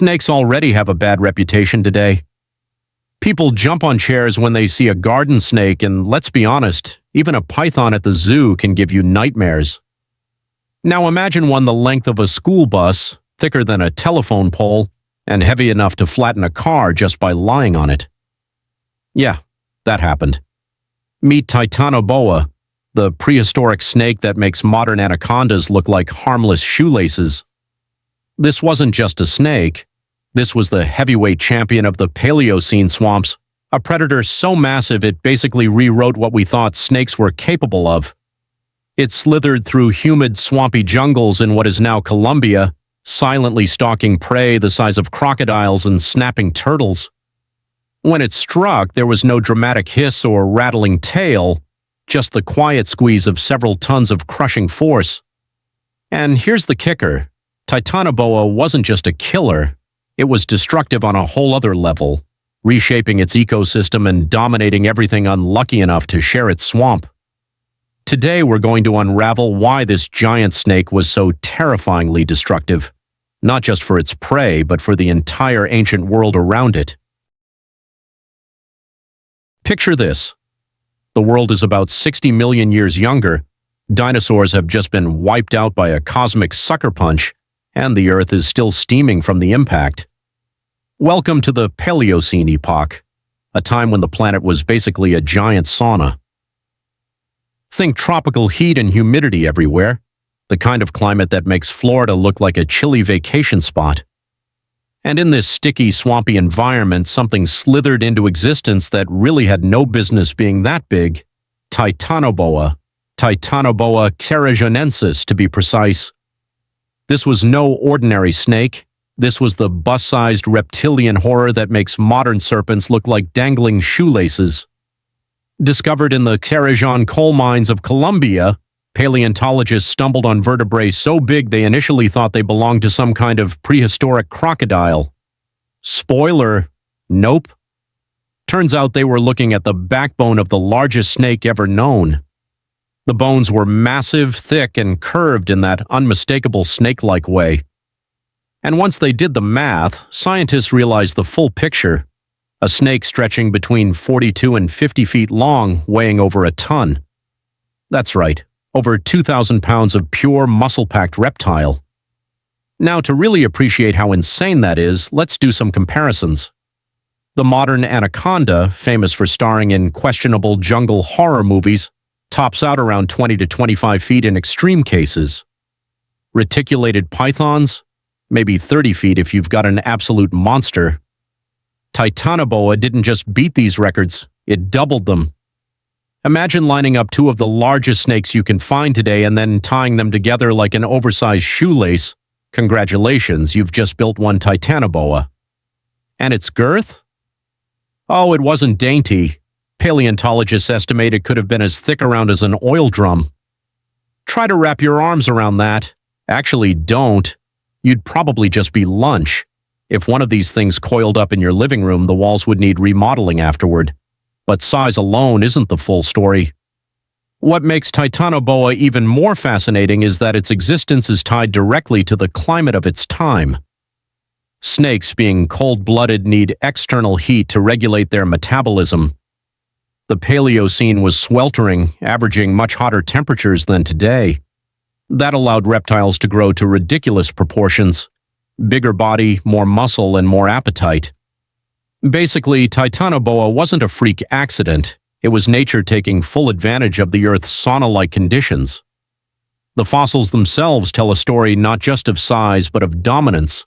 Snakes already have a bad reputation today. People jump on chairs when they see a garden snake, and let's be honest, even a python at the zoo can give you nightmares. Now imagine one the length of a school bus, thicker than a telephone pole, and heavy enough to flatten a car just by lying on it. Yeah, that happened. Meet Titanoboa, the prehistoric snake that makes modern anacondas look like harmless shoelaces. This wasn't just a snake. This was the heavyweight champion of the Paleocene swamps, a predator so massive it basically rewrote what we thought snakes were capable of. It slithered through humid, swampy jungles in what is now Colombia, silently stalking prey the size of crocodiles and snapping turtles. When it struck, there was no dramatic hiss or rattling tail, just the quiet squeeze of several tons of crushing force. And here's the kicker. Titanoboa wasn't just a killer, it was destructive on a whole other level, reshaping its ecosystem and dominating everything unlucky enough to share its swamp. Today we're going to unravel why this giant snake was so terrifyingly destructive, not just for its prey, but for the entire ancient world around it. Picture this. The world is about 60 million years younger, dinosaurs have just been wiped out by a cosmic sucker punch, and the Earth is still steaming from the impact. Welcome to the Paleocene epoch, a time when the planet was basically a giant sauna. Think tropical heat and humidity everywhere, the kind of climate that makes Florida look like a chilly vacation spot. And in this sticky, swampy environment, something slithered into existence that really had no business being that big: Titanoboa, Titanoboa carajonensis to be precise. This was no ordinary snake. This was the bus-sized reptilian horror that makes modern serpents look like dangling shoelaces. Discovered in the Carajon coal mines of Colombia, paleontologists stumbled on vertebrae so big they initially thought they belonged to some kind of prehistoric crocodile. Spoiler, nope. Turns out they were looking at the backbone of the largest snake ever known. The bones were massive, thick, and curved in that unmistakable snake-like way. And once they did the math, scientists realized the full picture: a snake stretching between 42 and 50 feet long, weighing over a ton. That's right, over 2,000 pounds of pure muscle-packed reptile. Now, to really appreciate how insane that is, let's do some comparisons. The modern anaconda, famous for starring in questionable jungle horror movies, tops out around 20 to 25 feet in extreme cases. Reticulated pythons? Maybe 30 feet if you've got an absolute monster. Titanoboa didn't just beat these records, it doubled them. Imagine lining up two of the largest snakes you can find today and then tying them together like an oversized shoelace. Congratulations, you've just built one Titanoboa. And its girth? Oh, it wasn't dainty. Paleontologists estimate it could have been as thick around as an oil drum. Try to wrap your arms around that. Actually, don't. You'd probably just be lunch. If one of these things coiled up in your living room, the walls would need remodeling afterward. But size alone isn't the full story. What makes Titanoboa even more fascinating is that its existence is tied directly to the climate of its time. Snakes, being cold-blooded, need external heat to regulate their metabolism. The Paleocene was sweltering, averaging much hotter temperatures than today. That allowed reptiles to grow to ridiculous proportions: bigger body, more muscle, and more appetite. Basically, Titanoboa wasn't a freak accident. It was nature taking full advantage of the Earth's sauna-like conditions. The fossils themselves tell a story not just of size, but of dominance.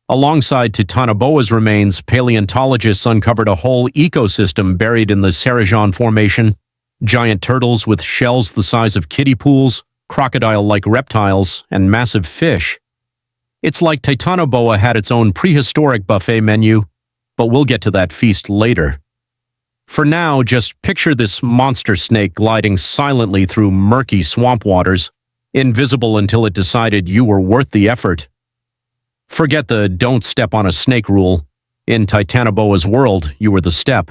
Alongside Titanoboa's remains, paleontologists uncovered a whole ecosystem buried in the Carajon Formation: giant turtles with shells the size of kiddie pools, crocodile-like reptiles, and massive fish. It's like Titanoboa had its own prehistoric buffet menu, but we'll get to that feast later. For now, just picture this monster snake gliding silently through murky swamp waters, invisible until it decided you were worth the effort. Forget the "don't step on a snake" rule. In Titanoboa's world, you were the step.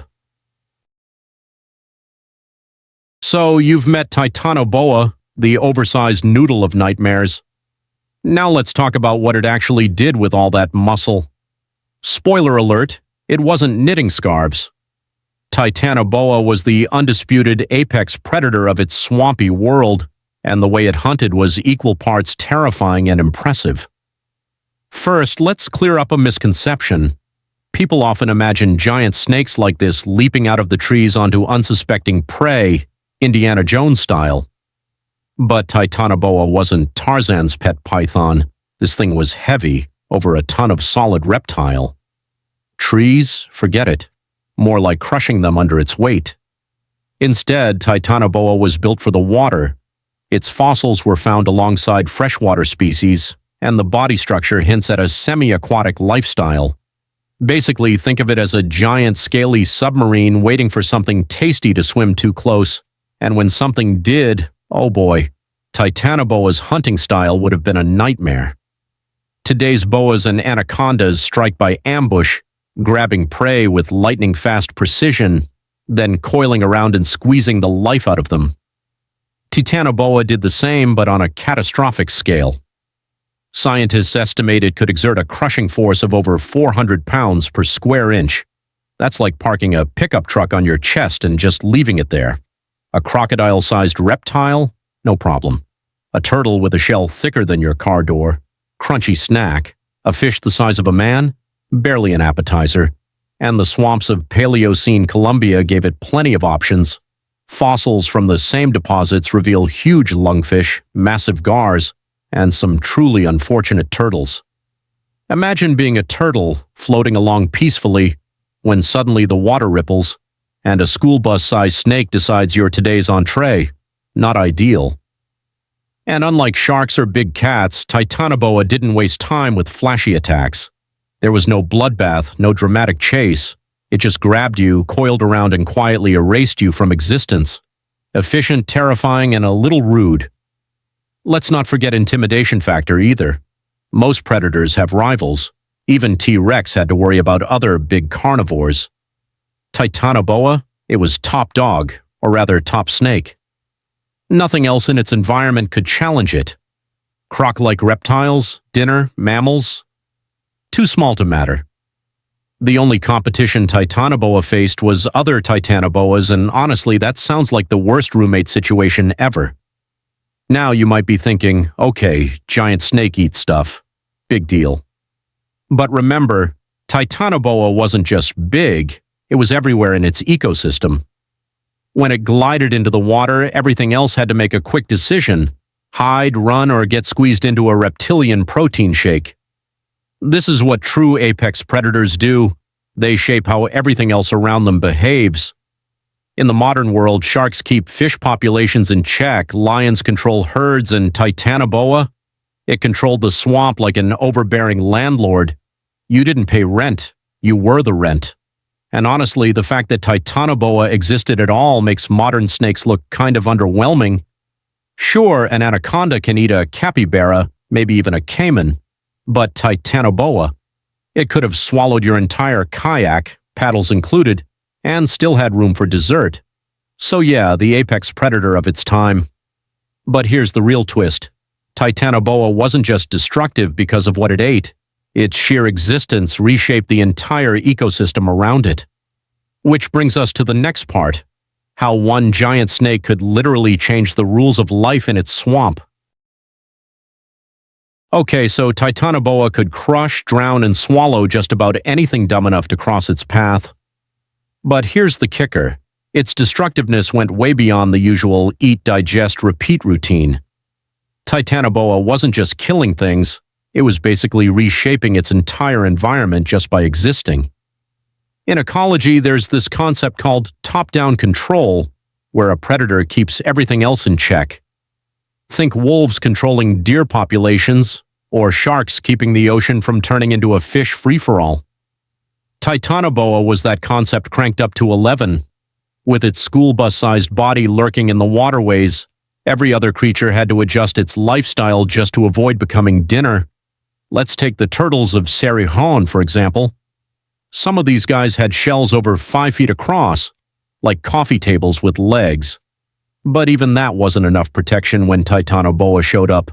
So you've met Titanoboa, the oversized noodle of nightmares. Now let's talk about what it actually did with all that muscle. Spoiler alert, it wasn't knitting scarves. Titanoboa was the undisputed apex predator of its swampy world, and the way it hunted was equal parts terrifying and impressive. First, let's clear up a misconception. People often imagine giant snakes like this leaping out of the trees onto unsuspecting prey, Indiana Jones style. But Titanoboa wasn't Tarzan's pet python. This thing was heavy, over a ton of solid reptile. Trees? Forget it. More like crushing them under its weight. Instead, Titanoboa was built for the water. Its fossils were found alongside freshwater species, and the body structure hints at a semi-aquatic lifestyle. Basically, think of it as a giant scaly submarine waiting for something tasty to swim too close, and when something did, oh boy, Titanoboa's hunting style would have been a nightmare. Today's boas and anacondas strike by ambush, grabbing prey with lightning-fast precision, then coiling around and squeezing the life out of them. Titanoboa did the same, but on a catastrophic scale. Scientists estimate it could exert a crushing force of over 400 pounds per square inch. That's like parking a pickup truck on your chest and just leaving it there. A crocodile-sized reptile? No problem. A turtle with a shell thicker than your car door? Crunchy snack. A fish the size of a man? Barely an appetizer. And the swamps of Paleocene Colombia gave it plenty of options. Fossils from the same deposits reveal huge lungfish, massive gars, and some truly unfortunate turtles. Imagine being a turtle floating along peacefully when suddenly the water ripples and a school bus-sized snake decides you're today's entree. Not ideal. And unlike sharks or big cats, Titanoboa didn't waste time with flashy attacks. There was no bloodbath, no dramatic chase. It just grabbed you, coiled around, and quietly erased you from existence. Efficient, terrifying, and a little rude. Let's not forget intimidation factor either. Most predators have rivals. Even T-Rex had to worry about other big carnivores. Titanoboa, it was top dog, or rather top snake. Nothing else in its environment could challenge it. Croc-like reptiles, dinner, mammals, too small to matter. The only competition Titanoboa faced was other Titanoboas, and honestly, that sounds like the worst roommate situation ever. Now you might be thinking, okay, giant snake eats stuff. Big deal. But remember, Titanoboa wasn't just big, it was everywhere in its ecosystem. When it glided into the water, everything else had to make a quick decision: hide, run, or get squeezed into a reptilian protein shake. This is what true apex predators do. They shape how everything else around them behaves. In the modern world, sharks keep fish populations in check, lions control herds, and Titanoboa, it controlled the swamp like an overbearing landlord. You didn't pay rent, you were the rent. And honestly, the fact that Titanoboa existed at all makes modern snakes look kind of underwhelming. Sure, an anaconda can eat a capybara, maybe even a caiman, but Titanoboa, it could have swallowed your entire kayak, paddles included, and still had room for dessert. So yeah, the apex predator of its time. But here's the real twist. Titanoboa wasn't just destructive because of what it ate. Its sheer existence reshaped the entire ecosystem around it. Which brings us to the next part: how one giant snake could literally change the rules of life in its swamp. Okay, so Titanoboa could crush, drown, and swallow just about anything dumb enough to cross its path. But here's the kicker. Its destructiveness went way beyond the usual eat, digest, repeat routine. Titanoboa wasn't just killing things, it was basically reshaping its entire environment just by existing. In ecology, there's this concept called top-down control, where a predator keeps everything else in check. Think wolves controlling deer populations, or sharks keeping the ocean from turning into a fish free-for-all. Titanoboa was that concept cranked up to 11. With its school bus-sized body lurking in the waterways, every other creature had to adjust its lifestyle just to avoid becoming dinner. Let's take the turtles of Cerrejón, for example. Some of these guys had shells over 5 feet across, like coffee tables with legs. But even that wasn't enough protection when Titanoboa showed up.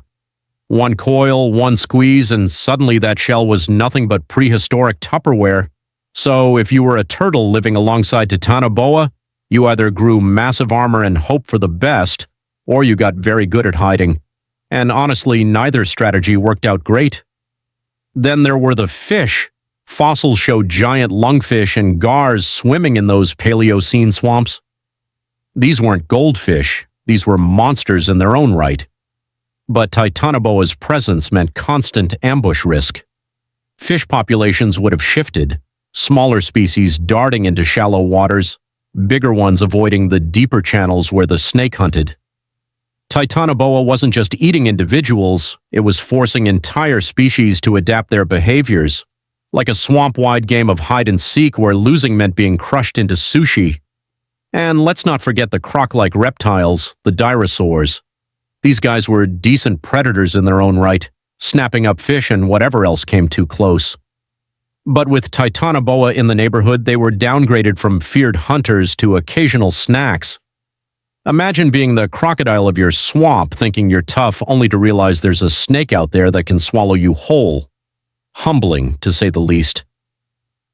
One coil, one squeeze, and suddenly that shell was nothing but prehistoric Tupperware. So if you were a turtle living alongside Titanoboa, you either grew massive armor and hoped for the best, or you got very good at hiding. And honestly, neither strategy worked out great. Then there were the fish. Fossils show giant lungfish and gars swimming in those Paleocene swamps. These weren't goldfish, these were monsters in their own right. But Titanoboa's presence meant constant ambush risk. Fish populations would have shifted, smaller species darting into shallow waters, bigger ones avoiding the deeper channels where the snake hunted. Titanoboa wasn't just eating individuals, it was forcing entire species to adapt their behaviors, like a swamp-wide game of hide-and-seek where losing meant being crushed into sushi. And let's not forget the croc-like reptiles, the dinosaurs. These guys were decent predators in their own right, snapping up fish and whatever else came too close. But with Titanoboa in the neighborhood, they were downgraded from feared hunters to occasional snacks. Imagine being the crocodile of your swamp, thinking you're tough only to realize there's a snake out there that can swallow you whole. Humbling, to say the least.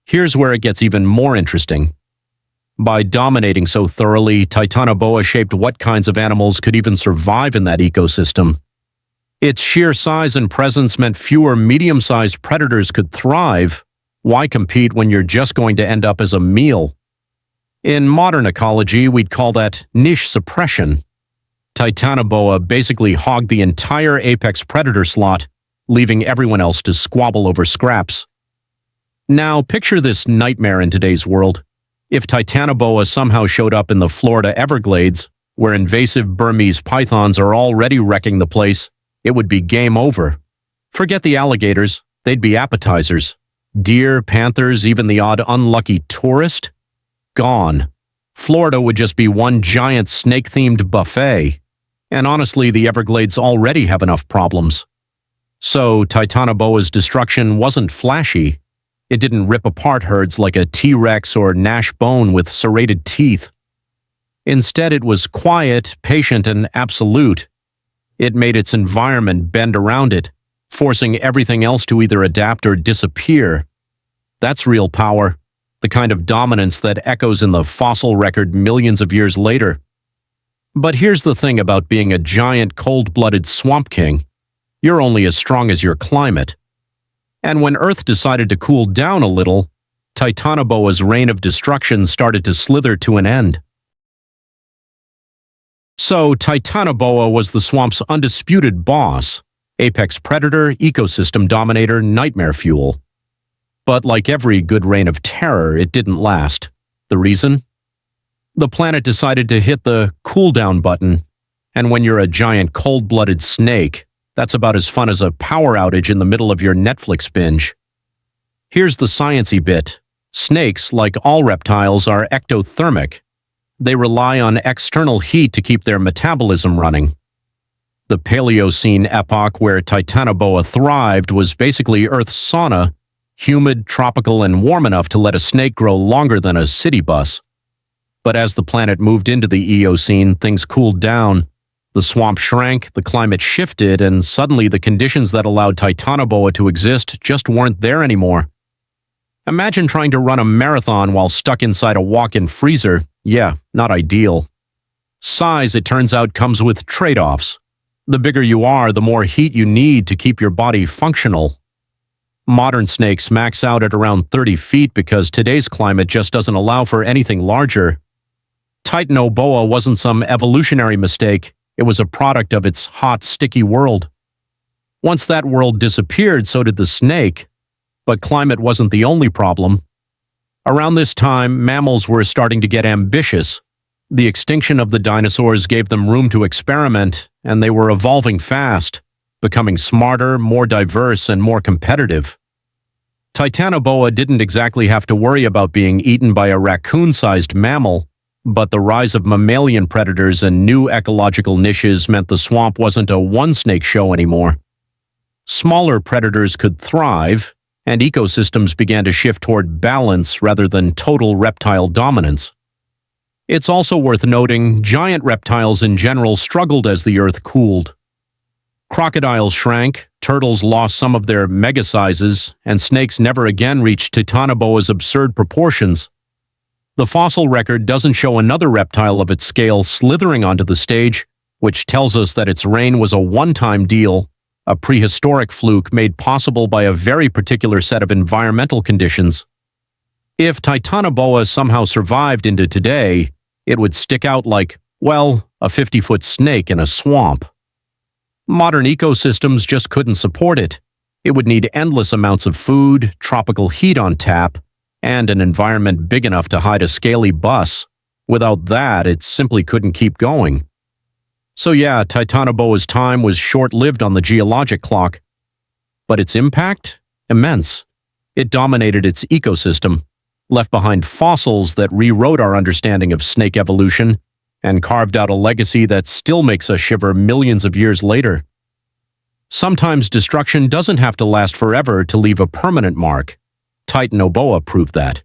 Here's where it gets even more interesting. By dominating so thoroughly, Titanoboa shaped what kinds of animals could even survive in that ecosystem. Its sheer size and presence meant fewer medium-sized predators could thrive. Why compete when you're just going to end up as a meal? In modern ecology, we'd call that niche suppression. Titanoboa basically hogged the entire apex predator slot, leaving everyone else to squabble over scraps. Now, picture this nightmare in today's world. If Titanoboa somehow showed up in the Florida Everglades, where invasive Burmese pythons are already wrecking the place, it would be game over. Forget the alligators, they'd be appetizers. Deer, panthers, even the odd unlucky tourist? Gone. Florida would just be one giant snake-themed buffet. And honestly, the Everglades already have enough problems. So, Titanoboa's destruction wasn't flashy. It didn't rip apart herds like a T-Rex or Nash bone with serrated teeth. Instead, it was quiet, patient, and absolute. It made its environment bend around it, forcing everything else to either adapt or disappear. That's real power, the kind of dominance that echoes in the fossil record millions of years later. But here's the thing about being a giant, cold-blooded swamp king. You're only as strong as your climate. And when Earth decided to cool down a little, Titanoboa's reign of destruction started to slither to an end. So, Titanoboa was the swamp's undisputed boss, apex predator, ecosystem dominator, nightmare fuel. But like every good reign of terror, it didn't last. The reason? The planet decided to hit the cool-down button, and when you're a giant cold-blooded snake, that's about as fun as a power outage in the middle of your Netflix binge. Here's the sciencey bit. Snakes, like all reptiles, are ectothermic. They rely on external heat to keep their metabolism running. The Paleocene epoch where Titanoboa thrived was basically Earth's sauna, humid, tropical, and warm enough to let a snake grow longer than a city bus. But as the planet moved into the Eocene, things cooled down. The swamp shrank, the climate shifted, and suddenly the conditions that allowed Titanoboa to exist just weren't there anymore. Imagine trying to run a marathon while stuck inside a walk-in freezer. Yeah, not ideal. Size, it turns out, comes with trade-offs. The bigger you are, the more heat you need to keep your body functional. Modern snakes max out at around 30 feet because today's climate just doesn't allow for anything larger. Titanoboa wasn't some evolutionary mistake. It was a product of its hot, sticky world. Once that world disappeared, so did the snake. But climate wasn't the only problem. Around this time, mammals were starting to get ambitious. The extinction of the dinosaurs gave them room to experiment, and they were evolving fast, becoming smarter, more diverse, and more competitive. Titanoboa didn't exactly have to worry about being eaten by a raccoon-sized mammal, but the rise of mammalian predators and new ecological niches meant the swamp wasn't a one-snake show anymore. Smaller predators could thrive, and ecosystems began to shift toward balance rather than total reptile dominance. It's also worth noting, giant reptiles in general struggled as the Earth cooled. Crocodiles shrank, turtles lost some of their mega sizes, and snakes never again reached Titanoboa's absurd proportions. The fossil record doesn't show another reptile of its scale slithering onto the stage, which tells us that its reign was a one-time deal, a prehistoric fluke made possible by a very particular set of environmental conditions. If Titanoboa somehow survived into today, it would stick out like, well, a 50-foot snake in a swamp. Modern ecosystems just couldn't support it. It would need endless amounts of food, tropical heat on tap, and an environment big enough to hide a scaly bus. Without that, it simply couldn't keep going. So yeah, Titanoboa's time was short-lived on the geologic clock. But its impact? Immense. It dominated its ecosystem, left behind fossils that rewrote our understanding of snake evolution, and carved out a legacy that still makes us shiver millions of years later. Sometimes destruction doesn't have to last forever to leave a permanent mark. Titanoboa proved that.